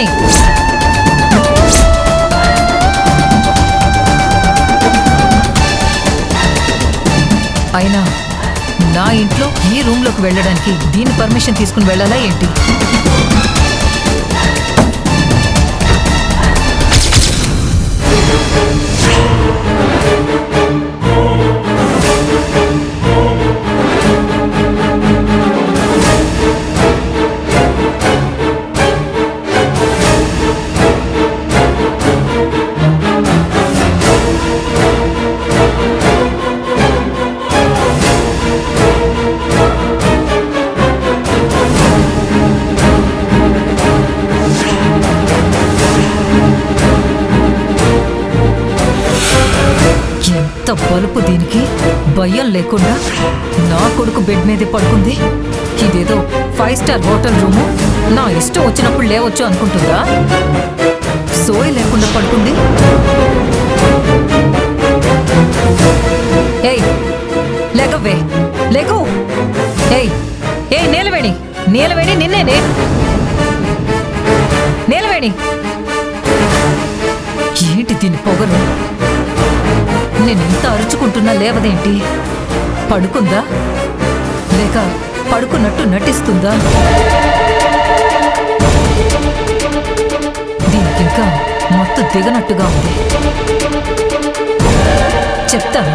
నీలవేణి, అయినా నా ఇంట్లో ఈ రూమ్లోకి వెళ్ళడానికి దీని పర్మిషన్ తీసుకుని వెళ్ళాలా ఏంటి? బలుపు దీనికి భయం లేకుండా నా కొడుకు బెడ్ మీదే పడుకుంది. ఇదేదో 5 స్టార్ హోటల్ రూము, నా ఇష్టం వచ్చినప్పుడు లేవచ్చు అనుకుంటుందా? సోయి లేకుండా పడుకుంది. ఏయ్ లేకవే, లేకు. ఏయ్ ఏయ్ నీలవేణి, నీలవేణి నిన్నేనే, నీలవేణి. ఏంటి దీని పొగరు? నేనెంత అరుచుకుంటున్నా లేవదేంటి? పడుకుందా లేక పడుకున్నట్టు నటిస్తుందా? దీనికింకా మొత్తం దిగనట్టుగా ఉంది. చెప్తాను.